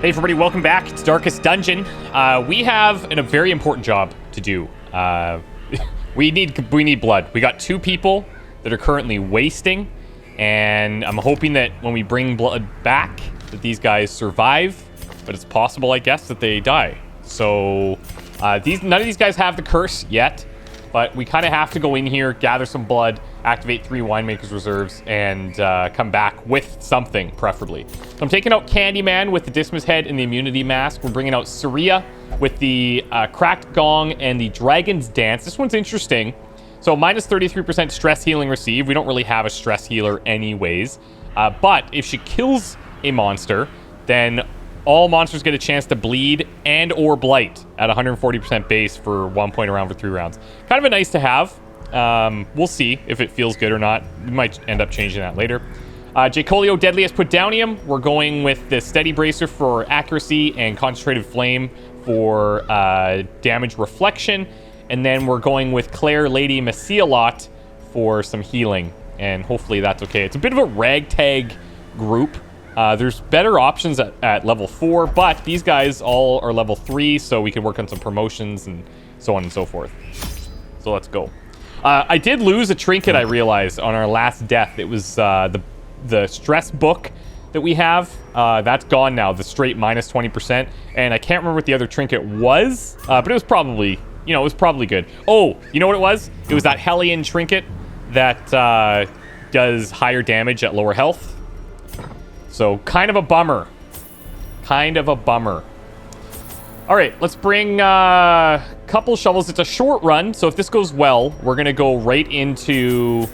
Hey everybody, welcome back to Darkest Dungeon. We have a very important job to do. We need blood. We got 2 people that are currently wasting, and I'm hoping that when we bring blood back, that these guys survive. But it's possible, I guess, that they die. So none of these guys have the curse yet, but we kind of have to go in here, gather some blood, activate 3 winemaker's reserves, and come back with something, preferably. So I'm taking out Candyman with the Dismas head and the immunity mask. We're bringing out Saria with the cracked gong and the dragon's dance. This one's interesting. So minus 33% stress healing received. We don't really have a stress healer anyways. But if she kills a monster, then all monsters get a chance to bleed and or blight at 140% base for 1 point around for 3 rounds. Kind of a nice to have. We'll see if it feels good or not. We might end up changing that later. Jacolio Deadliest Putdownium. We're going with the Steady Bracer for accuracy and Concentrated Flame for damage reflection. And then we're going with Claire Lady Messialot for some healing. And hopefully that's okay. It's a bit of a ragtag group. There's better options at level 4, but these guys all are level 3, so we can work on some promotions and so on and so forth. So let's go. I did lose a trinket, I realized, on our last death. It was the stress book that we have. That's gone now, the straight minus 20%. And I can't remember what the other trinket was, but it was probably, it was probably good. Oh, you know what it was? It was that Hellion trinket that does higher damage at lower health. So, kind of a bummer. Kind of a bummer. All right, let's bring a couple shovels. It's a short run, so if this goes well, we're going to go right into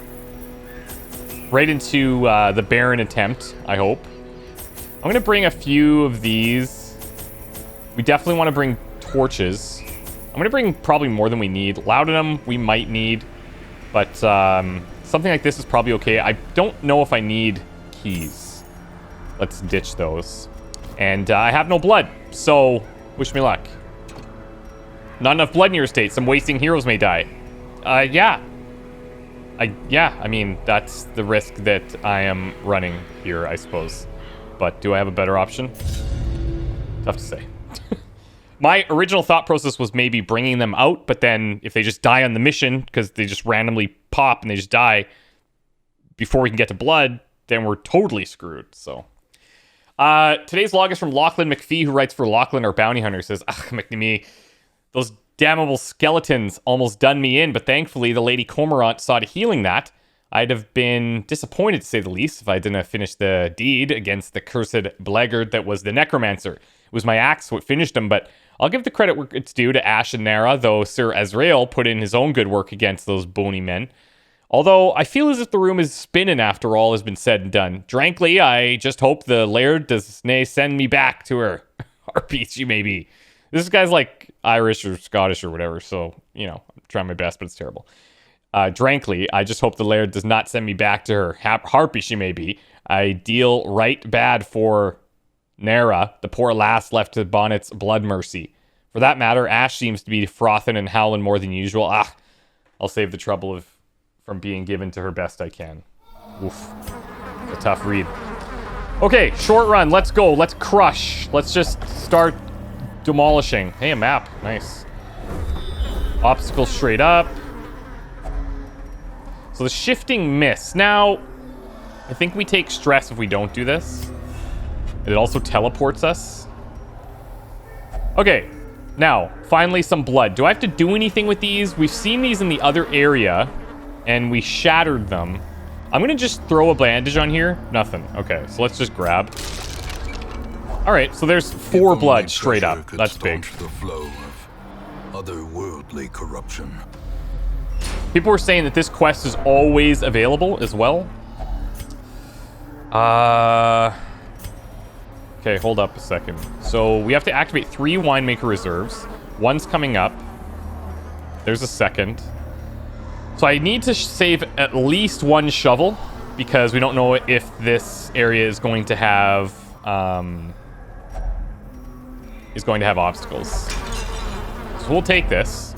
the Baron attempt, I hope. I'm going to bring a few of these. We definitely want to bring torches. I'm going to bring probably more than we need. Laudanum we might need, but something like this is probably okay. I don't know if I need keys. Let's ditch those. And I have no blood, so wish me luck. Not enough blood in your estate. Some wasting heroes may die. Yeah. I mean, that's the risk that I am running here, I suppose. But do I have a better option? Tough to say. My original thought process was maybe bringing them out, but then if they just die on the mission, because they just randomly pop and they just die before we can get to blood, then we're totally screwed, so... today's log is from Lachlan McPhee, who writes for Lachlan, our bounty hunter. Says, McNamee, those damnable skeletons almost done me in, but thankfully the Lady Cormorant saw to healing that. I'd have been disappointed, to say the least, if I didn't have finished the deed against the cursed blackguard that was the necromancer. It was my axe what finished him, but I'll give the credit where it's due to Ash and Nara, though Sir Azrael put in his own good work against those bony men. Although, I feel as if the room is spinning after all has been said and done. Drankly, I just hope the laird does nae send me back to her. Harpy she may be. This guy's like Irish or Scottish or whatever, so, I'm trying my best, but it's terrible. Drankly, I just hope the laird does not send me back to her. Harpy she may be. I deal right bad for Nara, the poor lass left to Bonnet's blood mercy. For that matter, Ash seems to be frothing and howling more than usual. I'll save the trouble from being given to her best I can. Oof. A tough read. Okay, short run. Let's go. Let's crush. Let's just start demolishing. Hey, a map. Nice. Obstacles straight up. So the shifting miss. Now, I think we take stress if we don't do this. It also teleports us. Okay. Now, finally some blood. Do I have to do anything with these? We've seen these in the other area. And we shattered them. I'm gonna just throw a bandage on here. Nothing. Okay, so let's just grab. All right, so there's 4 blood straight up. That's big. The flow of otherworldly corruption. People were saying that this quest is always available as well. Okay, hold up a second. So we have to activate 3 winemaker reserves. One's coming up. There's a second. So I need to save at least 1 shovel because we don't know if this area is going to have obstacles. So we'll take this.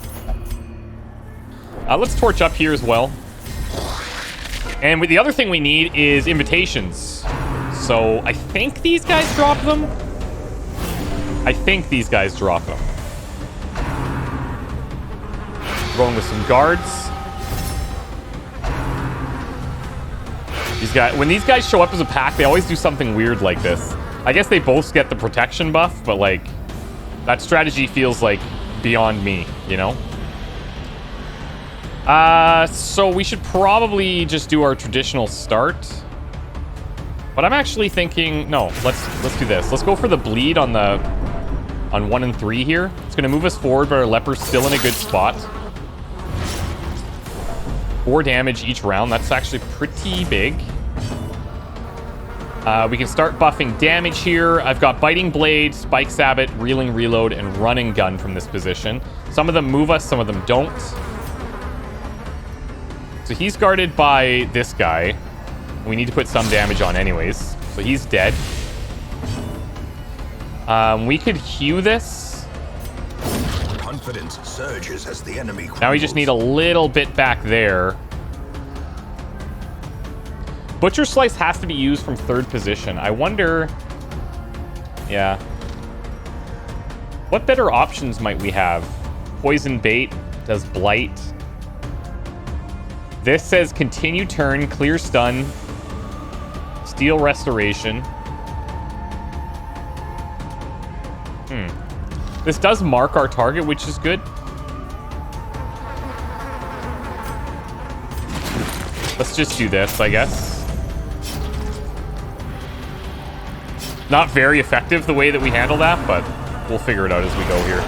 Let's torch up here as well. And the other thing we need is invitations. So I think these guys drop them. I think these guys drop them. Going with some guards. These guys, when these guys show up as a pack, they always do something weird like this. I guess they both get the protection buff, but like that strategy feels like beyond me, you know? So we should probably just do our traditional start. But I'm actually thinking, no, let's do this. Let's go for the bleed on 1 and 3 here. It's gonna move us forward, but our leper's still in a good spot. 4 damage each round. That's actually pretty big. We can start buffing damage here. I've got Biting Blade, Spike Sabbat, Reeling Reload, and Running Gun from this position. Some of them move us, some of them don't. So he's guarded by this guy. We need to put some damage on anyways. So he's dead. We could hew this. Confidence surges as the enemy crumbles. Now we just need a little bit back there. Butcher Slice has to be used from 3rd position. I wonder... Yeah. What better options might we have? Poison Bait does Blight. This says continue turn, clear stun, steal restoration. This does mark our target, which is good. Let's just do this, I guess. Not very effective the way that we handle that, but we'll figure it out as we go here.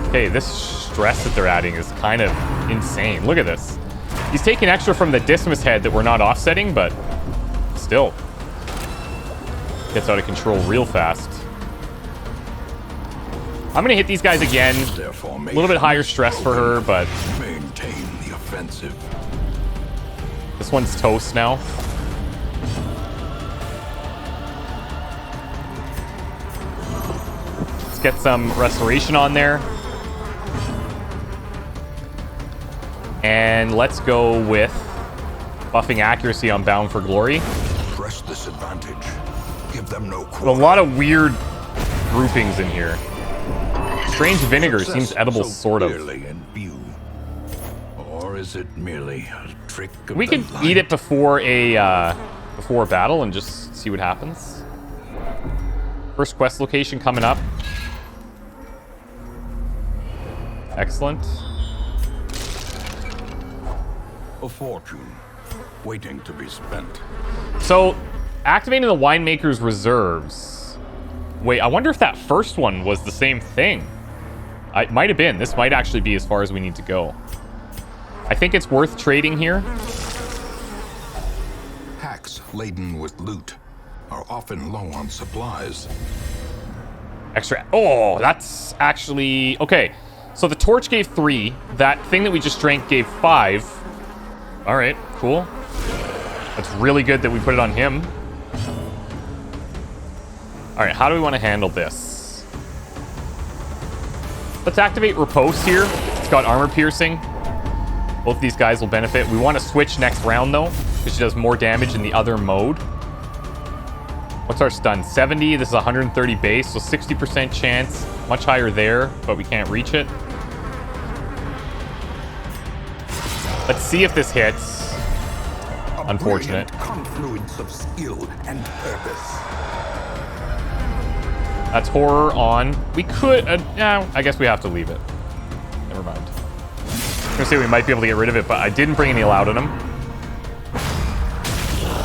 Okay, this stress that they're adding is kind of insane. Look at this. He's taking extra from the Dismas head that we're not offsetting, but still. Gets out of control real fast. I'm going to hit these guys again. A little bit higher stress for her, but... Maintain the offensive. This one's toast now. Let's get some restoration on there. And let's go with buffing accuracy on Bound for Glory. Press this advantage. Give them no A lot of weird groupings in here. Strange vinegar seems edible, so sort of. in view. Or is it merely a trick of We the could light? eat it before a battle and just see what happens. First quest location coming up. Excellent. A fortune waiting to be spent. So, activating the winemaker's reserves. Wait, I wonder if that first one was the same thing. It might have been. This might actually be as far as we need to go. I think it's worth trading here. Hacks laden with loot are often low on supplies. Extra. Oh, that's actually... Okay, so the torch gave 3. That thing that we just drank gave 5. All right, cool. That's really good that we put it on him. All right, how do we want to handle this? Let's activate Riposte here. It's got armor piercing. Both these guys will benefit. We want to switch next round, though, because she does more damage in the other mode. What's our stun? 70. This is 130 base, so 60% chance. Much higher there, but we can't reach it. Let's see if this hits. Unfortunate. Confluence of skill and purpose. That's horror on. We could... yeah, I guess we have to leave it. Never mind. I was going to say we might be able to get rid of it, but I didn't bring any Laudanum.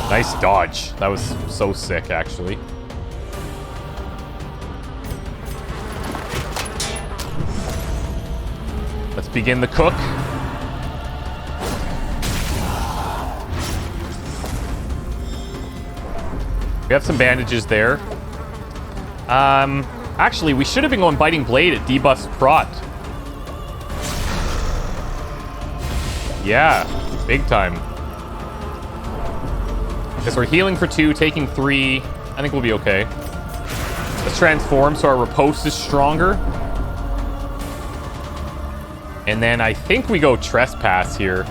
Nice dodge. That was so sick, actually. Let's begin the cook. We have some bandages there. Actually, we should have been going Biting Blade at debuffs Prot. Yeah, big time. Guess we're healing for 2, taking 3. I think we'll be okay. Let's transform so our riposte is stronger. And then I think we go Trespass here.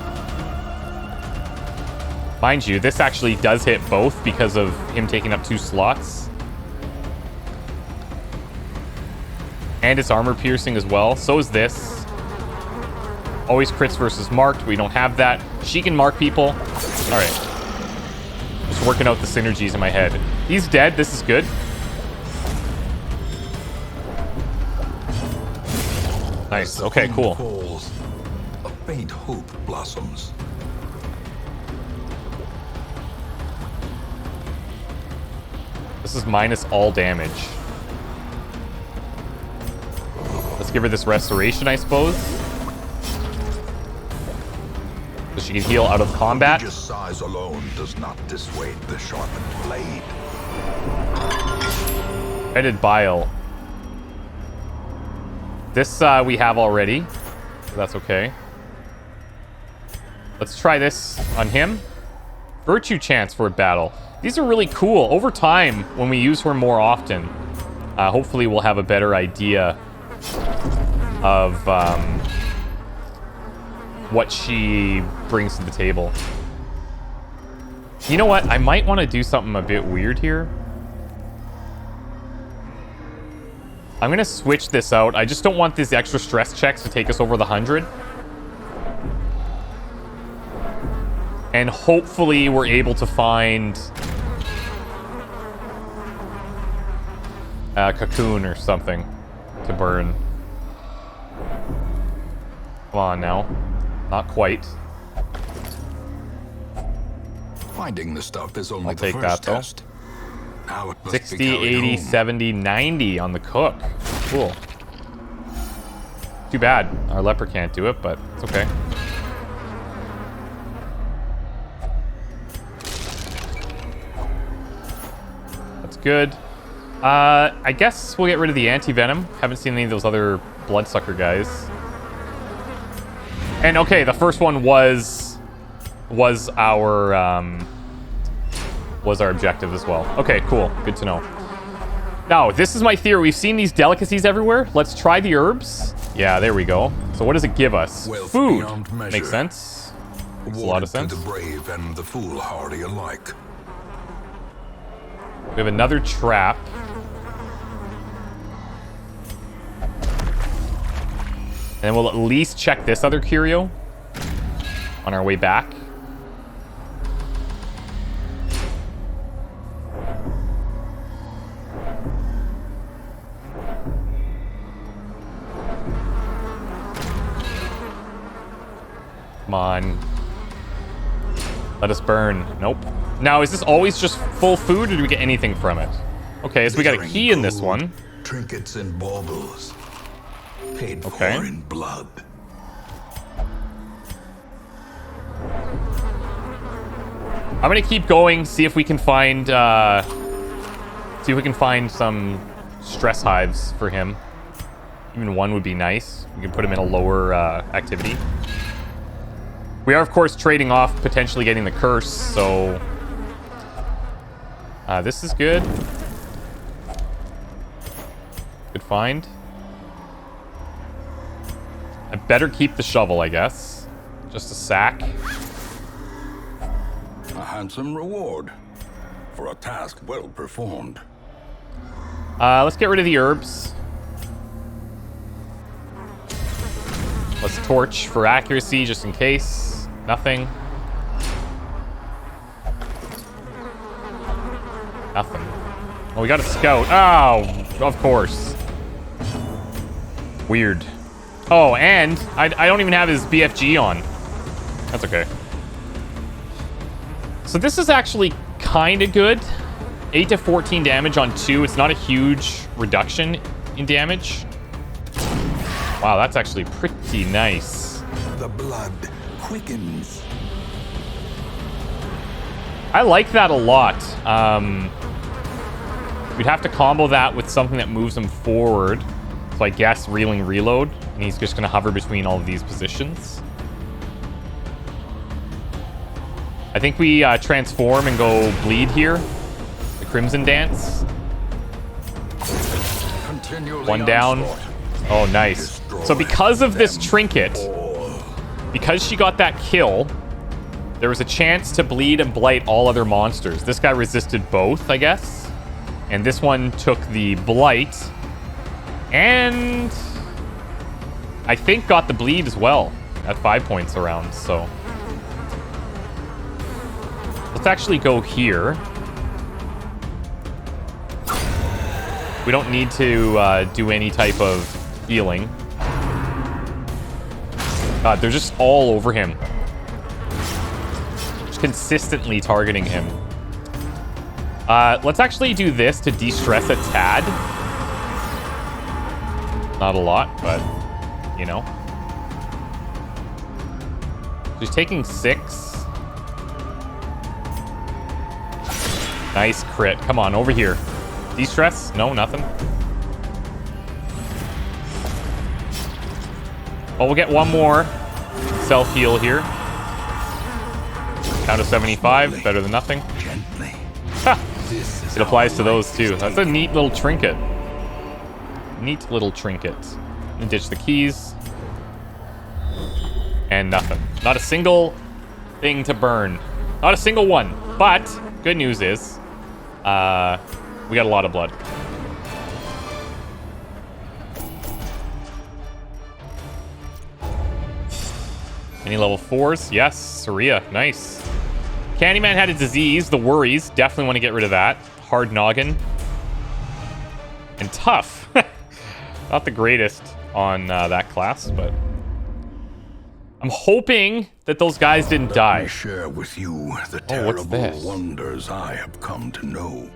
Mind you, this actually does hit both because of him taking up 2 slots. And it's armor piercing as well. So is this. Always crits versus marked. We don't have that. She can mark people. All right. Just working out the synergies in my head. He's dead. This is good. Nice. Okay, cool. Falls, a faint hope blossoms. This is minus all damage. Let's give her this restoration, I suppose. So she can heal out of combat. Just size alone does not dissuade the sharpened blade. Headed bile. This we have already, so that's okay. Let's try this on him. Virtue chance for a battle. These are really cool. Over time, when we use her more often, hopefully we'll have a better idea of what she brings to the table. You know what? I might want to do something a bit weird here. I'm going to switch this out. I just don't want these extra stress checks to take us over the 100. And hopefully we're able to find a cocoon or something to burn. Come on now. Not quite. Finding the stuff is only I'll the take first that, though. test. Now it must 60, be carried 80, home. 70, 90 on the cook. Cool. Too bad our leper can't do it, but it's okay. That's good. I guess we'll get rid of the anti-venom. Haven't seen any of those other bloodsucker guys. And okay, the first one was our objective as well. Okay, cool. Good to know. Now, this is my theory. We've seen these delicacies everywhere. Let's try the herbs. Yeah, there we go. So what does it give us? Wealth Food. beyond measure. Makes sense. Makes a lot of Awarded sense. to the brave and the foolhardy alike. We have another trap. And then we'll at least check this other curio on our way back. Come on. Let us burn. Nope. Now, is this always just full food, or do we get anything from it? Okay, so we got a key in this one. Trinkets and baubles. Paid Okay. for in blood. I'm gonna keep going, see if we can find some stress hives for him. Even one would be nice. We can put him in a lower activity. We are, of course, trading off potentially getting the curse, so this is good. Good find. I better keep the shovel, I guess. Just a sack. A handsome reward for a task well performed. Let's get rid of the herbs. Let's torch for accuracy, just in case. Nothing. Nothing. Oh, we got a scout. Oh, of course. Weird. Oh, and I don't even have his BFG on. That's okay. So this is actually kind of good. 8 to 14 damage on 2. It's not a huge reduction in damage. Wow, that's actually pretty nice. The blood quickens. I like that a lot. We'd have to combo that with something that moves him forward. So I guess reeling reload. And he's just going to hover between all of these positions. I think we transform and go bleed here. The Crimson Dance. One down. Oh, nice. So because of this trinket, because she got that kill, there was a chance to bleed and blight all other monsters. This guy resisted both, I guess. And this one took the blight And I think got the bleed as well at 5 points around, so. Let's actually go here. We don't need to do any type of healing. God, they're just all over him. Just consistently targeting him. Let's actually do this to de-stress a tad. Not a lot, but, you know. He's taking 6. Nice crit. Come on, over here. De-stress? No, nothing. Well, we'll get one more self-heal here. Down to 75. Better than nothing. Ha! It applies to those, too. That's a neat little trinket. Neat little trinket. And ditch the keys. And nothing. Not a single thing to burn. Not a single one. But, good news is, we got a lot of blood. Any level 4s? Yes, Saria. Nice. Candyman had a disease, the worries. Definitely want to get rid of that. Hard noggin. And tough. Not the greatest on that class, but I'm hoping that those guys didn't die. Let me share with you the terrible wonders I have come to know.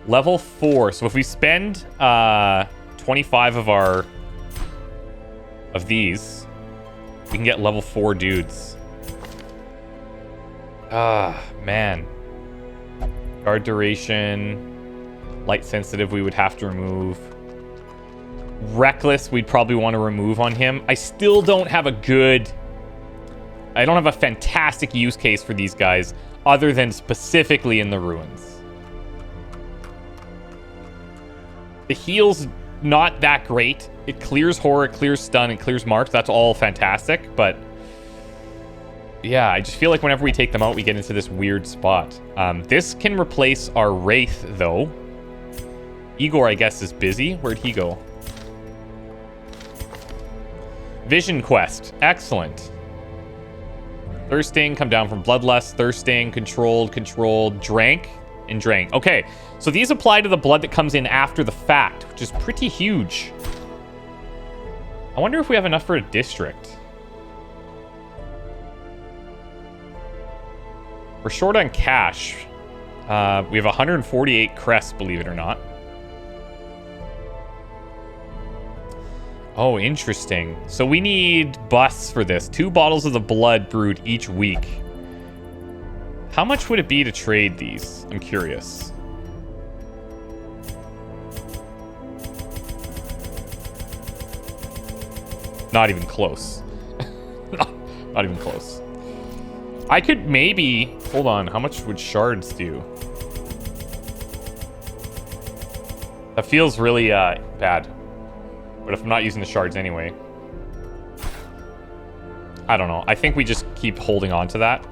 Level 4. So if we spend 25 of these, we can get level 4 dudes. Ah, man. Guard duration. Light sensitive we would have to remove. Reckless we'd probably want to remove on him. I still don't have a fantastic use case for these guys other than specifically in the ruins. The heal's not that great. It clears horror, it clears stun, it clears marks. That's all fantastic, but yeah, I just feel like whenever we take them out, we get into this weird spot. This can replace our Wraith, though. Igor, I guess, is busy. Where'd he go? Vision quest. Excellent. Thirsting, come down from Bloodlust. Thirsting, controlled, drank, and drank. Okay, so these apply to the blood that comes in after the fact, which is pretty huge. I wonder if we have enough for a district. We're short on cash. We have 148 crests, believe it or not. Oh, interesting. So we need busts for this. 2 bottles of the blood brewed each week. How much would it be to trade these? I'm curious. Not even close. Not even close. I could maybe... Hold on. How much would shards do? That feels really bad. But if I'm not using the shards anyway... I don't know. I think we just keep holding on to that.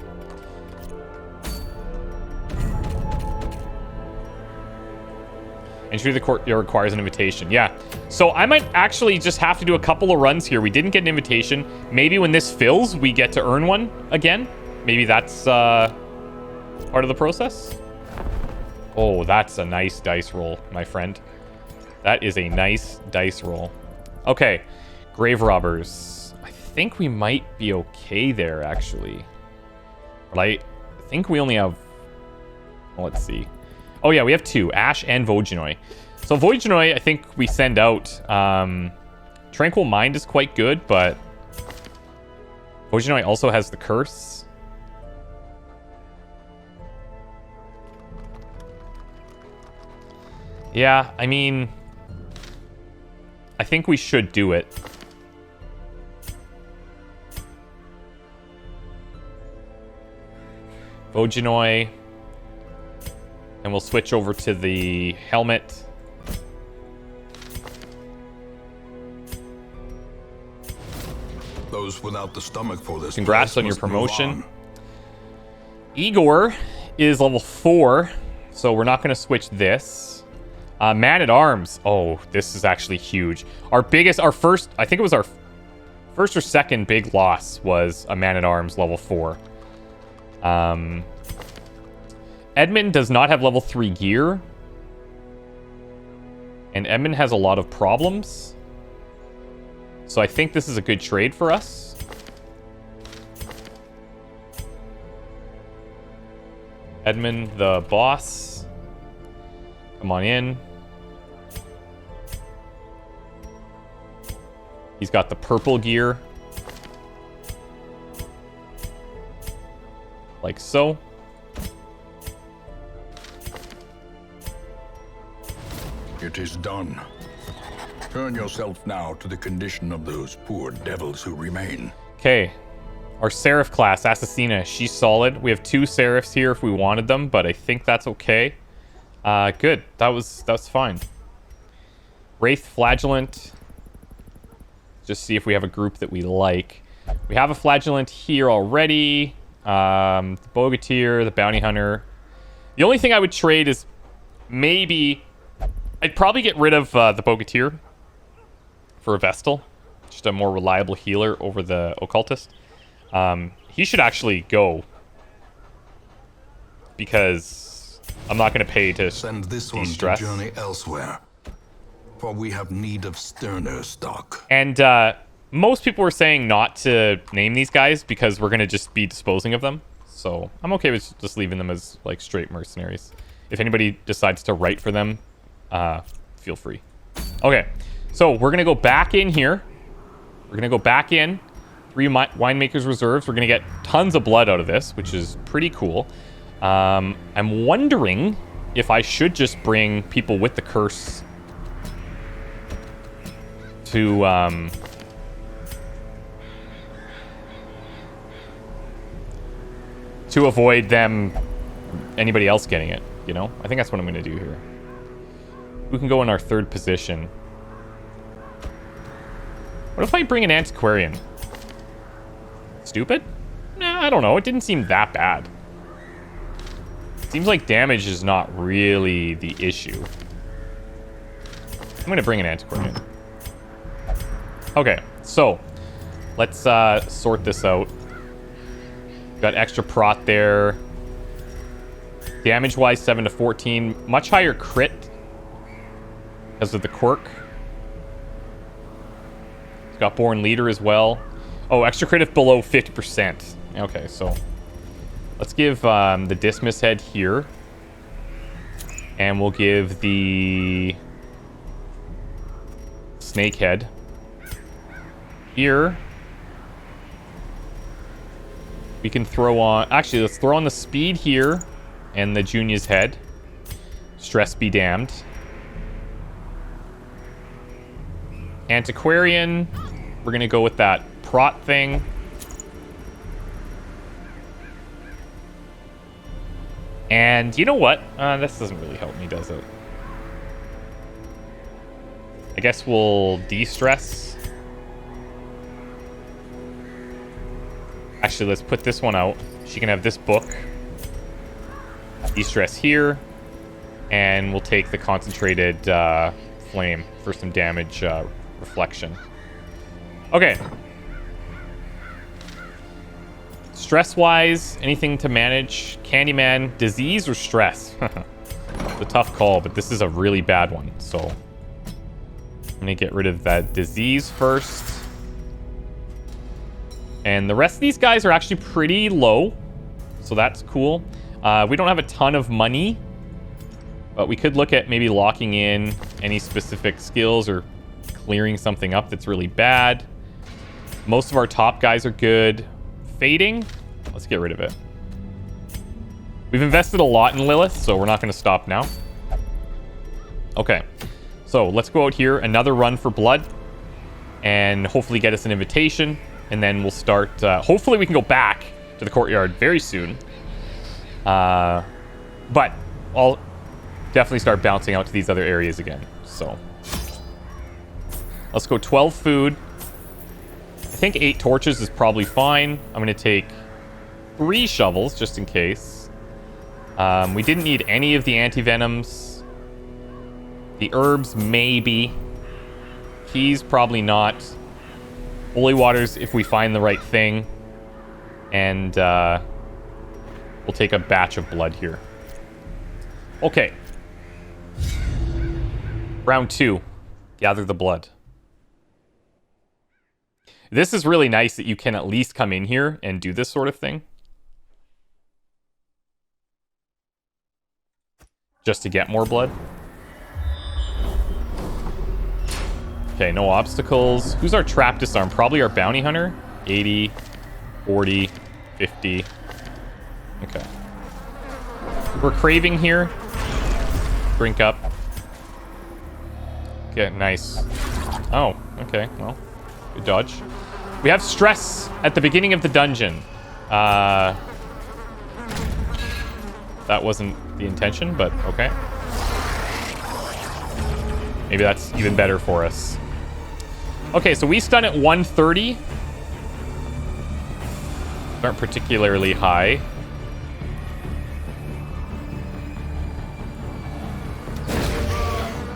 Entry to the court requires an invitation. Yeah. So I might actually just have to do a couple of runs here. We didn't get an invitation. Maybe when this fills, we get to earn one again. Maybe that's part of the process. Oh, that's a nice dice roll, my friend. That is a nice dice roll. Okay. Grave robbers. I think we might be okay there, actually. But I think we only have... Well, let's see. Oh, yeah, we have 2. Ash and Voginoi. So Voginoi, I think we send out. Tranquil Mind is quite good, but... Voginoi also has the Curse. Yeah, I mean... I think we should do it. Voginoi... And we'll switch over to the helmet. Those without the stomach for this. Congrats on your promotion. Igor is level 4, so we're not going to switch this. Man-at-Arms. Oh, this is actually huge. Our first, I think it was our first or second big loss was a Man-at-Arms level 4. Edmund does not have level 3 gear. And Edmund has a lot of problems. So I think this is a good trade for us. Edmund, the boss. Come on in. He's got the purple gear. Like so. It is done. Turn yourself now to the condition of those poor devils who remain. Okay. Our Seraph class, Assassina, she's solid. We have 2 Seraphs here if we wanted them, but I think that's okay. Good. That's fine. Wraith Flagellant. Just see if we have a group that we like. We have a Flagellant here already. The Bogatir, the Bounty Hunter. The only thing I would trade is maybe... I'd probably get rid of the Bogatir for a Vestal. Just a more reliable healer over the Occultist. He should actually go. Because I'm not going to pay to send this one to journey elsewhere. For we have need of sterner stock. And most people were saying not to name these guys because we're going to just be disposing of them. So I'm okay with just leaving them as like straight mercenaries. If anybody decides to write for them, feel free. Okay, so we're going to go back in here. We're going to go back in. 3 Winemaker's Reserves. We're going to get tons of blood out of this, which is pretty cool. I'm wondering if I should just bring people with the curse to avoid anybody else getting it, you know? I think that's what I'm going to do here. We can go in our 3rd position. What if I bring an Antiquarian? Stupid? Nah, I don't know. It didn't seem that bad. Seems like damage is not really the issue. I'm going to bring an Antiquarian. Okay, so let's sort this out. Got extra prot there. Damage-wise, 7 to 14. Much higher crit because of the quirk. It's got Born Leader as well. Oh, extra crit if below 50%. Okay, so let's give the Dismiss Head here. And we'll give the Snake Head here. We can throw on... Actually, let's throw on the Speed here. And the Junior's Head. Stress be damned. Antiquarian. We're going to go with that prot thing. And you know what? This doesn't really help me, does it? I guess we'll de-stress. Actually, let's put this one out. She can have this book. De-stress here. And we'll take the concentrated flame for some damage reflection. Okay. Stress-wise, anything to manage? Candyman, disease or stress? It's a tough call, but this is a really bad one. So I'm going to get rid of that disease first. And the rest of these guys are actually pretty low. So that's cool. We don't have a ton of money. But we could look at maybe locking in any specific skills or clearing something up that's really bad. Most of our top guys are good. Fading, let's get rid of it. We've invested a lot in Lilith, so we're not going to stop now. Okay, so let's go out here. Another run for blood. And hopefully get us an invitation. And then we'll start... hopefully we can go back to the courtyard very soon. But I'll definitely start bouncing out to these other areas again. So let's go 12 food. I think 8 torches is probably fine. I'm going to take 3 shovels just in case. We didn't need any of the anti-venoms. The herbs, maybe. Keys, probably not. Holy waters, if we find the right thing. And we'll take a batch of blood here. Okay. Round 2. Gather the blood. This is really nice that you can at least come in here and do this sort of thing. Just to get more blood. Okay, no obstacles. Who's our trap disarm? Probably our bounty hunter. 80, 40, 50. Okay. We're craving here. Drink up. Okay, nice. Oh, okay, well, good dodge. We have stress at the beginning of the dungeon. That wasn't the intention, but okay. Maybe that's even better for us. Okay, so we stun at 130. Aren't particularly high.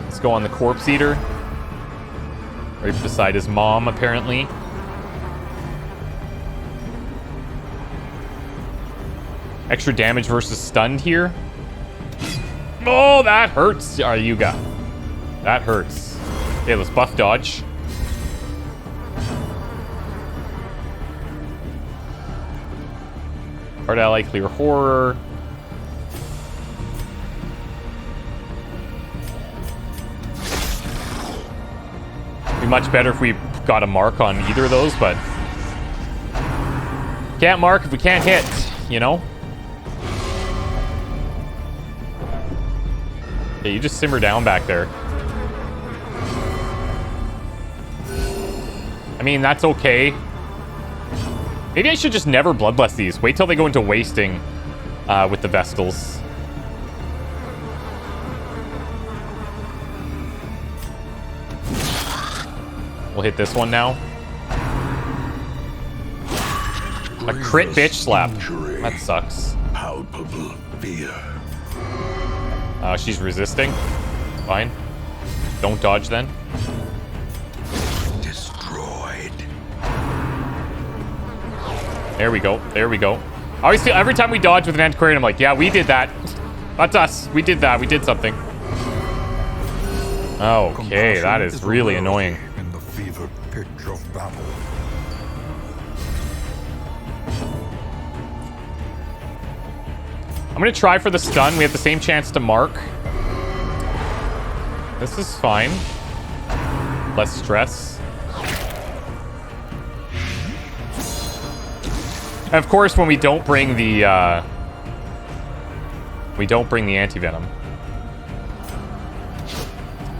Let's go on the corpse eater. Right beside his mom, apparently. Extra damage versus stunned here. Oh, that hurts. Oh, you got. That hurts. Okay, let's buff dodge. Hard ally, clear horror. Be much better if we got a mark on either of those, but can't mark if we can't hit, you know? Okay, you just simmer down back there. I mean, that's okay. Maybe I should just never bloodlust these. Wait till they go into wasting with the Vestals. We'll hit this one now. A crit bitch slap. That sucks. Palpable fear. She's resisting. Fine. Don't dodge then. Destroyed. There we go. There we go. I always feel every time we dodge with an antiquarian, I'm like, yeah, we did that. That's us. We did that. We did something. Okay, that is really annoying. In the fever pitch of battle. I'm gonna try for the stun. We have the same chance to mark. This is fine. Less stress. And of course, when we don't bring the anti-venom.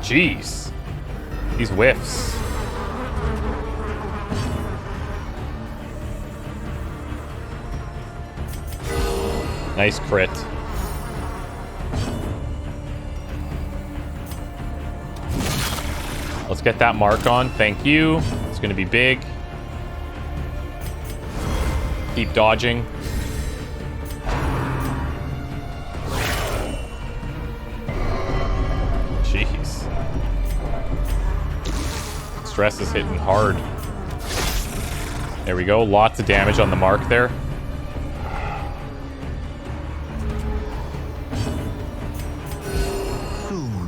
Jeez. These whiffs. Nice crit. Let's get that mark on. Thank you. It's going to be big. Keep dodging. Jeez. Stress is hitting hard. There we go. Lots of damage on the mark there.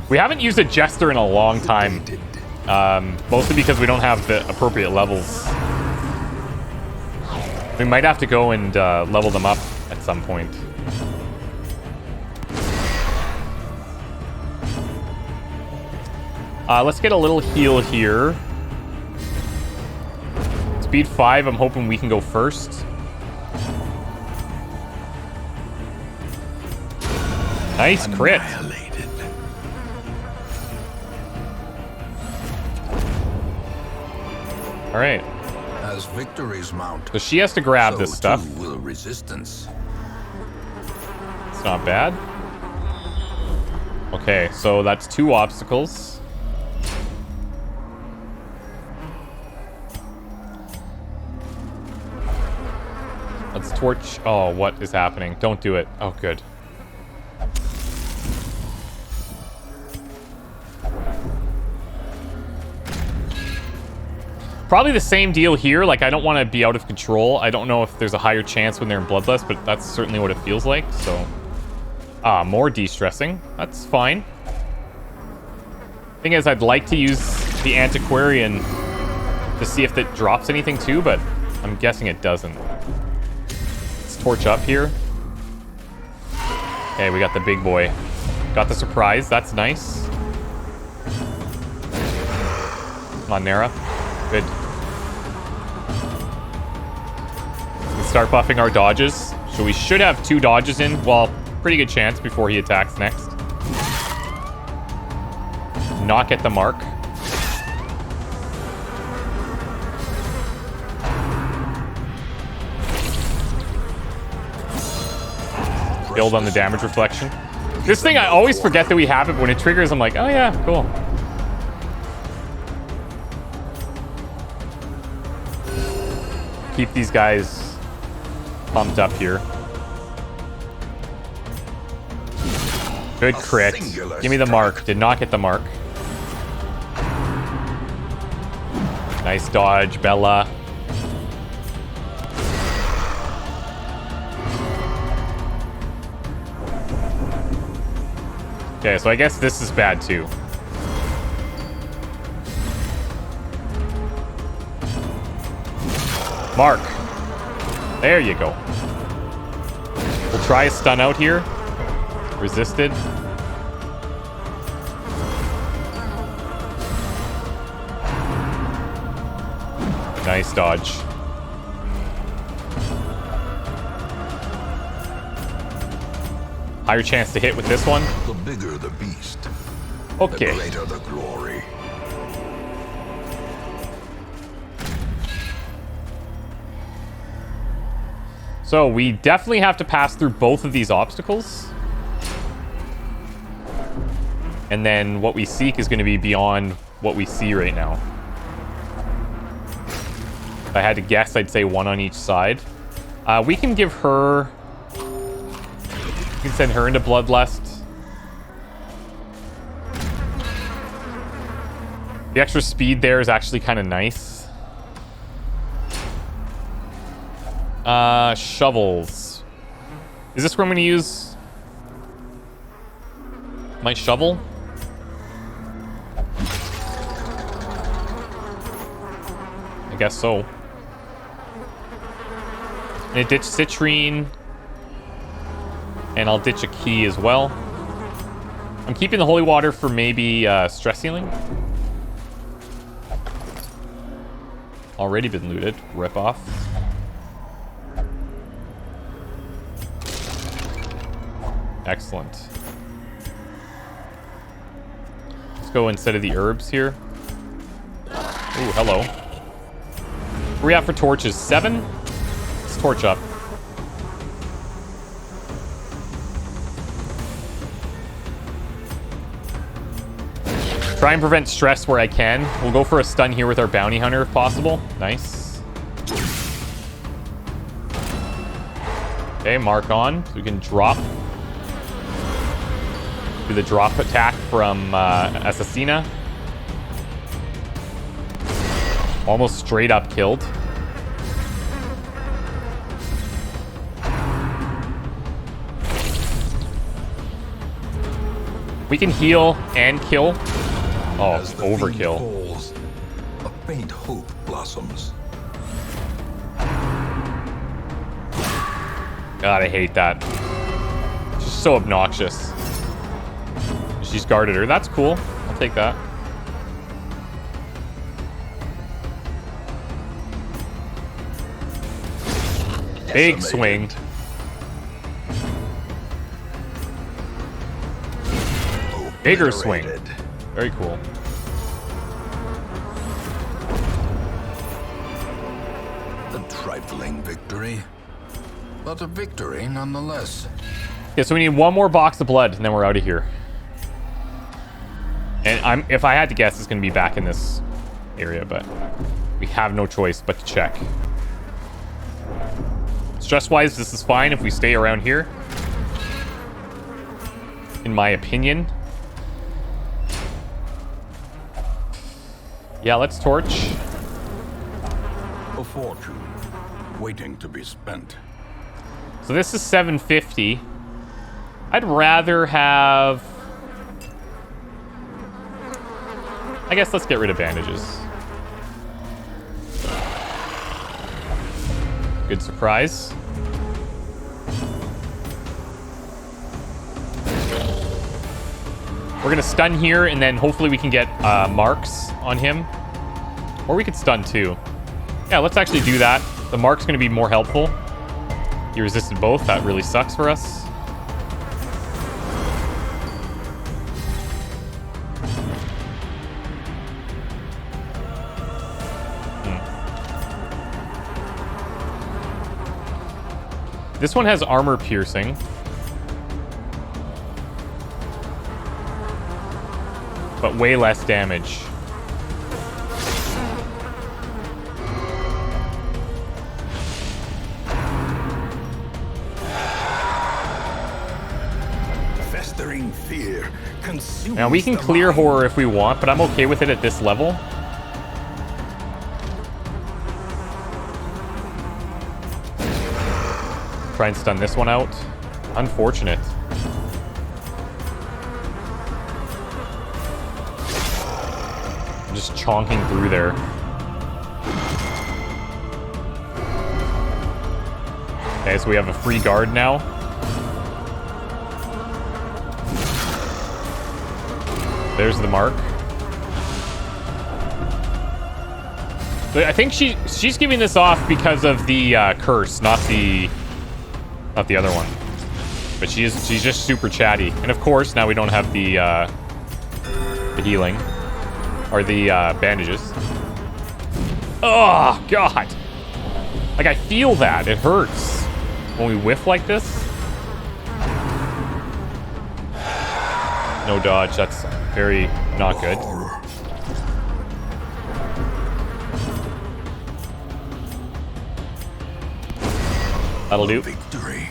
We haven't used a Jester in a long time. Mostly because we don't have the appropriate levels. We might have to go and level them up at some point. Let's get a little heal here. Speed 5, I'm hoping we can go first. Nice crit. All right. As victories mount, so she has to grab this stuff. So will resistance. It's not bad. Okay, so that's 2 obstacles. Let's torch. Oh, what is happening? Don't do it. Oh, good. Probably the same deal here. Like, I don't want to be out of control. I don't know if there's a higher chance when they're in Bloodlust, but that's certainly what it feels like. So, more de-stressing. That's fine. Thing is, I'd like to use the Antiquarian to see if it drops anything too, but I'm guessing it doesn't. Let's torch up here. Okay, we got the big boy. Got the surprise. That's nice. Come on, Nara. Good. Let's start buffing our dodges. So we should have 2 dodges in. Well, pretty good chance before he attacks next. Not get the mark. Build on the damage reflection. This thing, I always forget that we have it, but when it triggers, I'm like, oh yeah, cool. Keep these guys pumped up here. Good crit. Give me the mark. Did not get the mark. Nice dodge, Bella. Okay, so I guess this is bad too. Mark. There you go. We'll try a stun out here. Resisted. Nice dodge. Higher chance to hit with this one. The bigger the beast, okay. The greater the glory. So we definitely have to pass through both of these obstacles. And then what we seek is going to be beyond what we see right now. If I had to guess, I'd say 1 on each side. We can give her... We can send her into Bloodlust. The extra speed there is actually kind of nice. Shovels. Is this where I'm going to use my shovel? I guess so. And I ditch citrine. And I'll ditch a key as well. I'm keeping the holy water for maybe stress healing. Already been looted. Rip off. Excellent. Let's go instead of the herbs here. Ooh, hello. Where are we at for torches? 7? Let's torch up. Try and prevent stress where I can. We'll go for a stun here with our bounty hunter if possible. Nice. Okay, mark on. So we can drop. Do the drop attack from Assassina. Almost straight up killed. We can heal and kill. Oh, overkill. Falls, a faint hope blossoms. God, I hate that. She's so obnoxious. She's guarded her. That's cool. I'll take that. Big swing. Bigger swing. Very cool. A trifling victory, but a victory nonetheless. Okay, so we need 1 more box of blood, and then we're out of here. And if I had to guess, it's going to be back in this area, but we have no choice but to check. Stress-wise, this is fine if we stay around here. In my opinion. Yeah, let's torch. A fortune, waiting to be spent. So this is 750. I'd rather have... I guess let's get rid of bandages. Good surprise. We're gonna stun here, and then hopefully we can get marks on him. Or we could stun too. Yeah, let's actually do that. The mark's gonna be more helpful. He resisted both. That really sucks for us. This one has armor piercing. But way less damage. Festering fear consumes. Now we can clear horror if we want, but I'm okay with it at this level. Try and stun this one out. Unfortunate. I'm just chonking through there. Okay, so we have a free guard now. There's the mark. So I think she's giving this off because of the curse, not the other one. But she's just super chatty. And of course, now we don't have the healing. Or the bandages. Oh, God. Like, I feel that. It hurts when we whiff like this. No dodge. That's very not good. That'll do. Victory.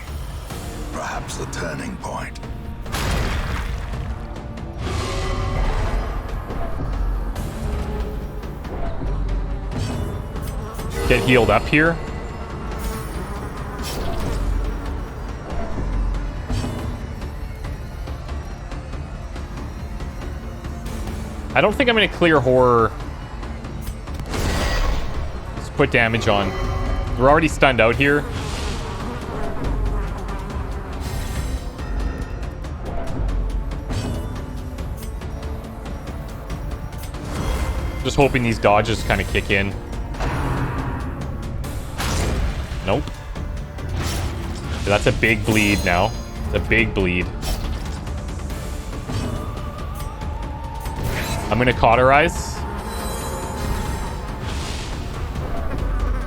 Perhaps the turning point. Get healed up here. I don't think I'm going to clear horror. Let's put damage on. We're already stunned out here. Just hoping these dodges kind of kick in. Nope. That's a big bleed now. It's a big bleed. I'm gonna cauterize.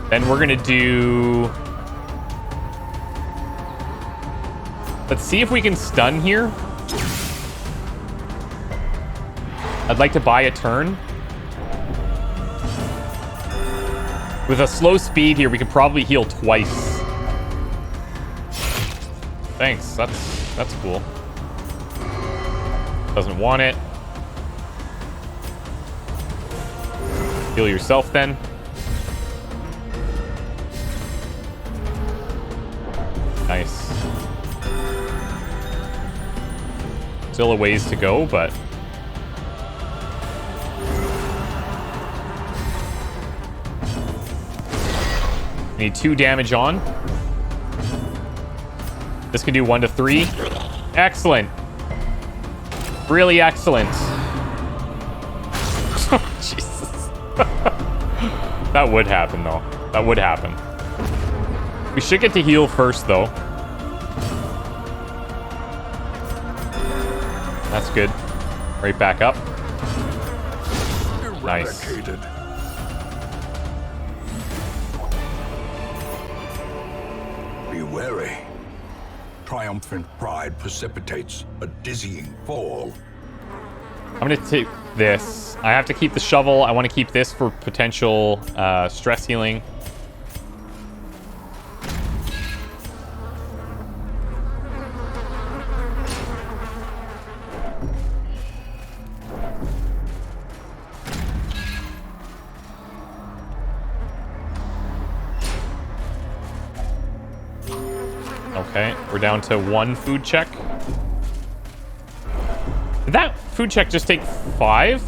Then we're gonna do... Let's see if we can stun here. I'd like to buy a turn. With a slow speed here, we could probably heal twice. Thanks, that's cool. Doesn't want it. Heal yourself then. Nice. Still a ways to go, but... Need 2 damage on. This can do 1 to 3. Excellent. Really excellent. Jesus. That would happen, though. That would happen. We should get to heal first, though. That's good. Right back up. Nice. Be wary. Triumphant pride precipitates a dizzying fall. I'm gonna take this. I have to keep the shovel. I want to keep this for potential stress healing. Okay, we're down to 1 food check. Did that food check just take 5?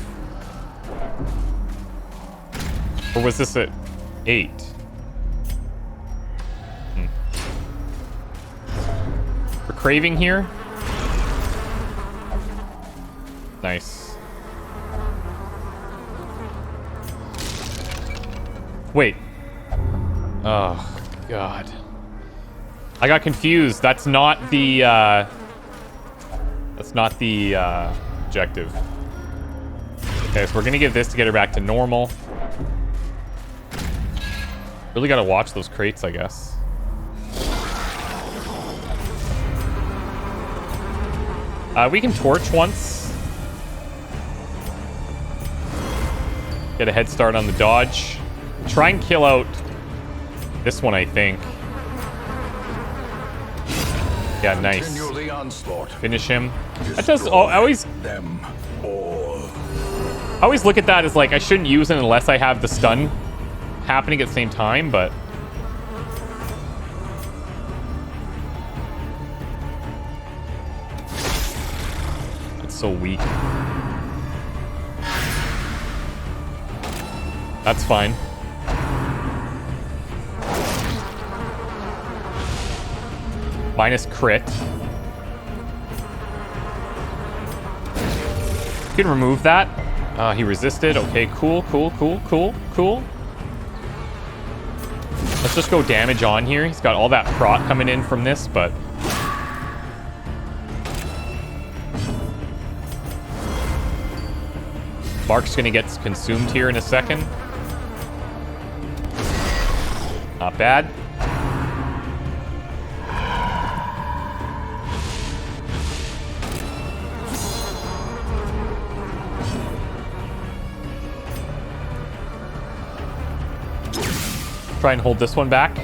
Or was this at 8? We're craving here. Nice. Wait. Oh, God. I got confused. That's not the, objective. Okay, so we're gonna give this to get her back to normal. Really gotta watch those crates, I guess. We can torch once. Get a head start on the dodge. Try and kill out this one, I think. Yeah, nice. Finish him. That does. Oh, I always look at that as like I shouldn't use it unless I have the stun happening at the same time, but it's so weak. That's fine. Minus crit. You can remove that. He resisted. Okay, cool. Let's just go damage on here. He's got all that prot coming in from this, but Mark's gonna get consumed here in a second. Not bad. Try and hold this one back.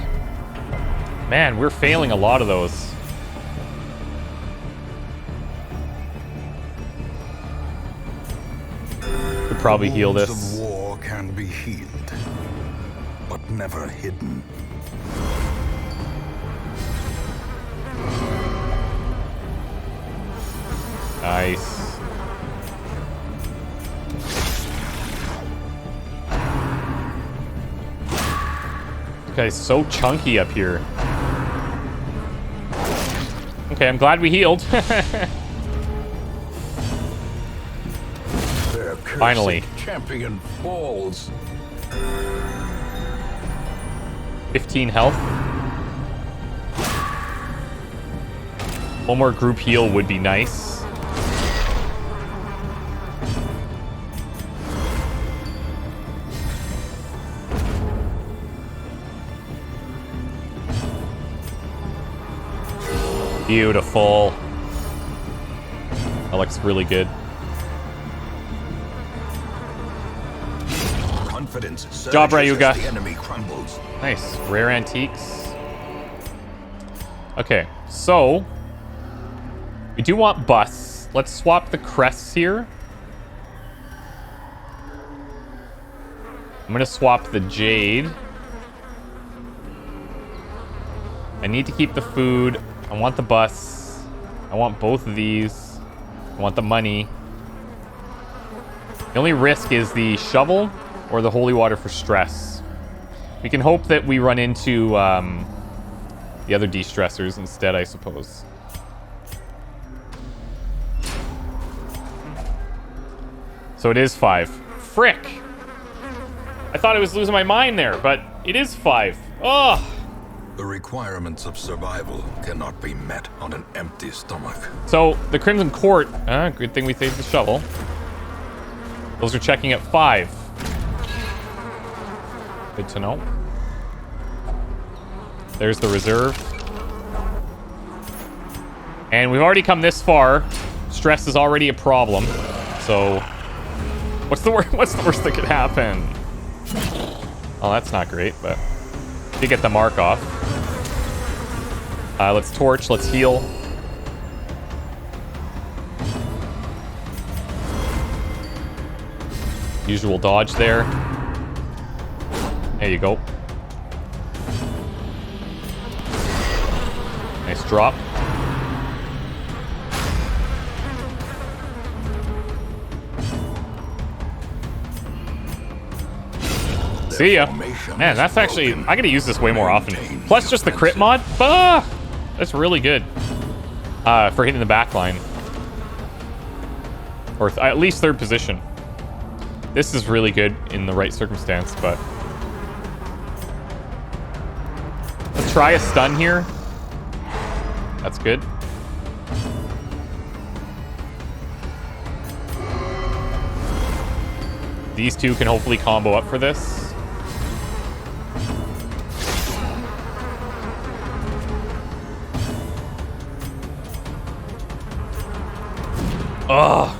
Man, we're failing a lot of those. Could probably heal this. The war can be healed, but never hidden. Nice. Guy's so chunky up here. Okay, I'm glad we healed. Finally. Champion falls. 15 health. One more group heal would be nice. Beautiful. That looks really good. Confidence job, Ryuga. the enemy crumbles. Nice. Rare antiques. Okay, so we do want busts. Let's swap the crests here. I'm gonna swap the jade. I need to keep the food. I want the bus. I want both of these. I want the money. The only risk is the shovel or the holy water for stress. We can hope that we run into the other de-stressors instead, I suppose. So it is 5. Frick! I thought I was losing my mind there, but it is 5. Oh! The requirements of survival cannot be met on an empty stomach. So, the Crimson Court... good thing we saved the shovel. Those are checking at 5. Good to know. There's the reserve. And we've already come this far. Stress is already a problem. So, what's the worst that could happen? Oh, that's not great, but... You get the mark off. Let's torch, let's heal. Usual dodge there. There you go. Nice Nice drop. See ya. Man, that's actually... I gotta use this way more often. Plus just the crit mod. Ah! That's really good. For hitting the back line. Or at least third position. This is really good in the right circumstance, but... Let's try a stun here. That's good. These two can hopefully combo up for this. Ugh.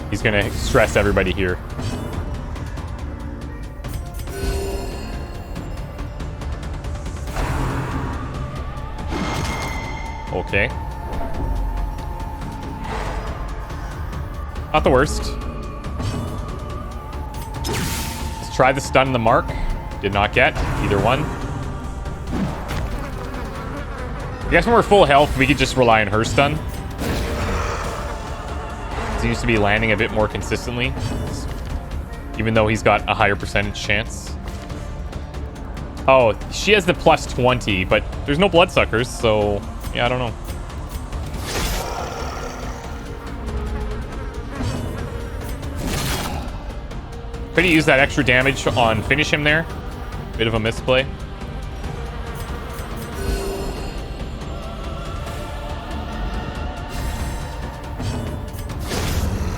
He's gonna stress everybody here. Okay. Not the worst. Let's try the stun in the mark. Did not get either one. I guess when we're full health, we could just rely on her stun. Seems to be landing a bit more consistently, even though he's got a higher percentage chance. Oh, she has the plus 20, but there's no bloodsuckers, so yeah, I don't know. Could he use that extra damage on finish him there? Bit of a misplay.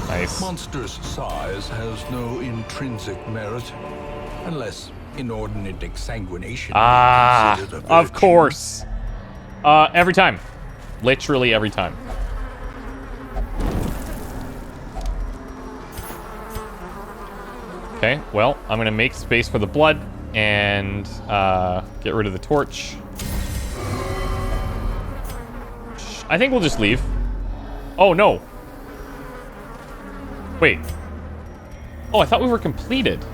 Nice. Monster's size has no intrinsic merit, unless inordinate exsanguination. Ah, of course. Every time. Literally every time. Okay, well, I'm gonna make space for the blood and get rid of the torch. I think we'll just leave. Oh, no. Wait. Oh, I thought we were completed.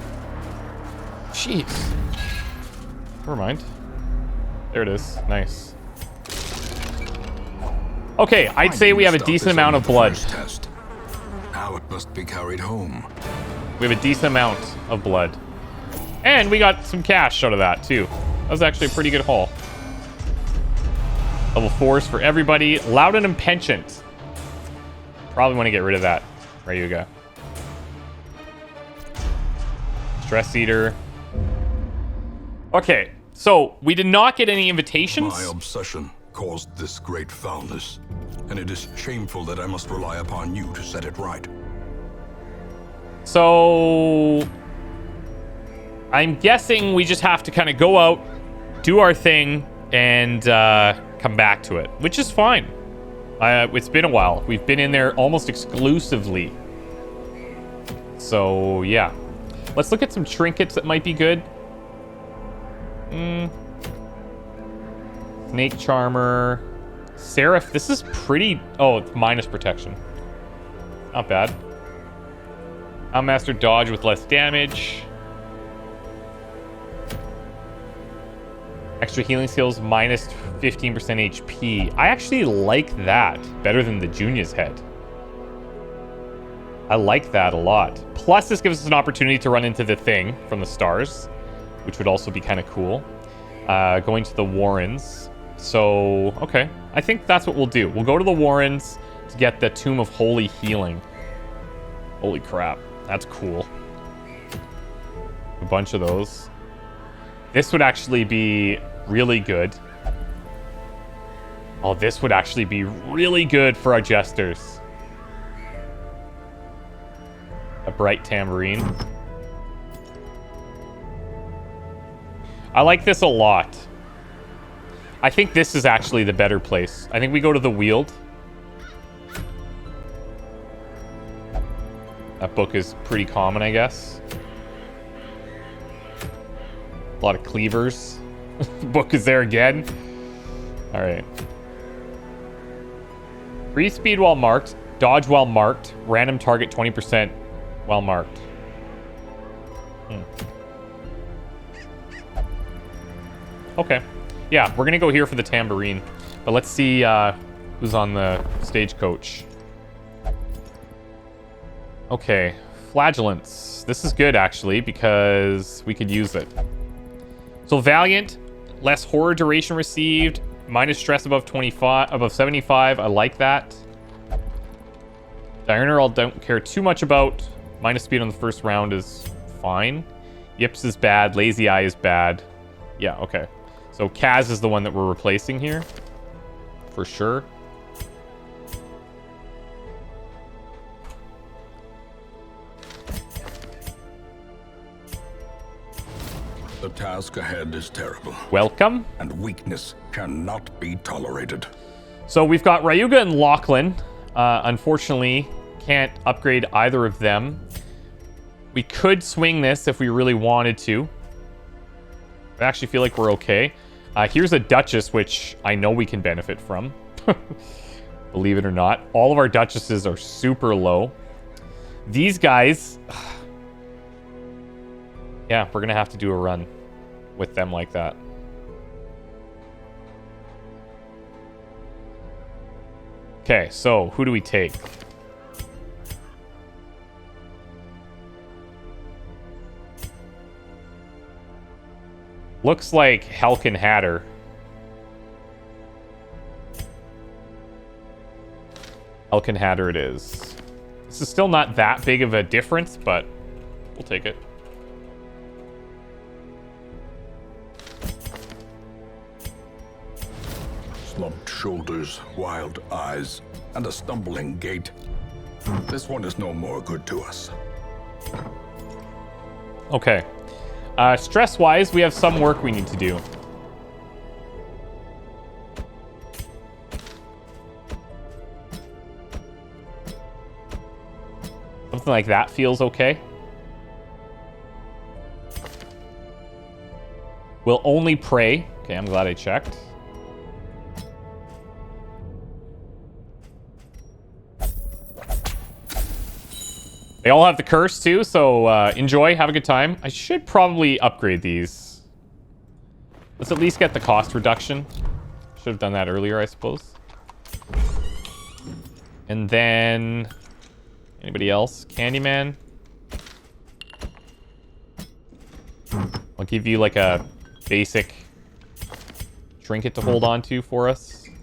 Jeez. Never mind. There it is. Nice. Okay, I'd say we have a decent amount of blood. Now it must be carried home. We have a decent amount of blood. And we got some cash out of that, too. That was actually a pretty good haul. Level 4s for everybody. Laudanum Penchant. Probably want to get rid of that. Ryuga. Stress Eater. Okay, so we did not get any invitations. My obsession caused this great foulness, and it is shameful that I must rely upon you to set it right. So I'm guessing we just have to kind of go out, do our thing, and come back to it, which is fine. It's been a while. We've been in there almost exclusively. So, yeah. Let's look at some trinkets that might be good. Snake Charmer. Seraph. This is pretty... Oh, it's minus protection. Not bad. Master Dodge with less damage. Extra healing skills, minus 15% HP. I actually like that better than the Junia's head. I like that a lot. Plus, this gives us an opportunity to run into the thing from the stars, which would also be kind of cool. Going to the Warrens. So, okay. I think that's what we'll do. We'll go to the Warrens to get the Tomb of Holy Healing. Holy crap. That's cool. A bunch of those. This would actually be really good. Oh, this would actually be really good for our jesters. A bright tambourine. I like this a lot. I think this is actually the better place. I think we go to the Weald. That book is pretty common, I guess. A lot of cleavers. The book is there again. All right. Free speed while marked. Dodge while marked. Random target 20% while marked. Okay. Yeah, we're gonna go here for the tambourine. But let's see who's on the stagecoach. Okay. Flagellants. This is good, actually, because we could use it. So Valiant, less horror duration received, minus stress above 25, above 75. I like that. Diurnal, I don't care too much about. Minus speed on the first round is fine. Yips is bad. Lazy Eye is bad. Yeah, okay. So Kaz is the one that we're replacing here. For sure. The task ahead is terrible. Welcome. And weakness cannot be tolerated. So we've got Ryuga and Lachlan. Unfortunately, can't upgrade either of them. We could swing this if we really wanted to. I actually feel like we're okay. Here's a Duchess, which I know we can benefit from. Believe it or not. All of our Duchesses are super low. These guys... yeah, we're going to have to do a run with them like that. Okay, so who do we take? Looks like Helkin Hatter. Helkin Hatter it is. This is still not that big of a difference, but we'll take it. Slumped shoulders, wild eyes, and a stumbling gait. This one is no more good to us. Okay. Stress-wise, we have some work we need to do. Something like that feels okay. We'll only pray. Okay, I'm glad I checked. They all have the curse too, so enjoy, have a good time. I should probably upgrade these. Let's at least get the cost reduction. Should have done that earlier, I suppose. And then... anybody else? Candyman? I'll give you like a basic trinket to hold on to for us. In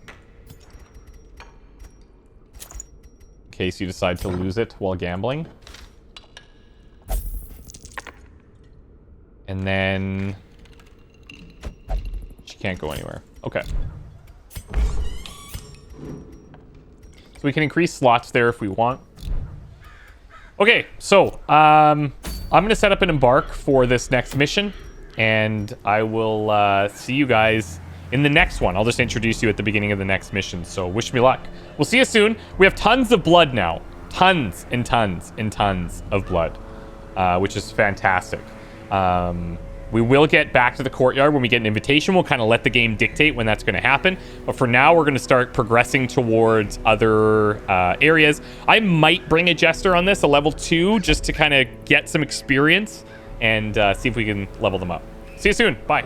case you decide to lose it while gambling. And then... she can't go anywhere. Okay. So we can increase slots there if we want. Okay, so I'm going to set up an embark for this next mission. And I will see you guys in the next one. I'll just introduce you at the beginning of the next mission. So wish me luck. We'll see you soon. We have tons of blood now. Tons and tons and tons of blood. Which is fantastic. We will get back to the courtyard when we get an invitation. We'll kind of let the game dictate when that's going to happen. But for now, we're going to start progressing towards other areas. I might bring a Jester on this, a level 2, just to kind of get some experience and see if we can level them up. See you soon. Bye.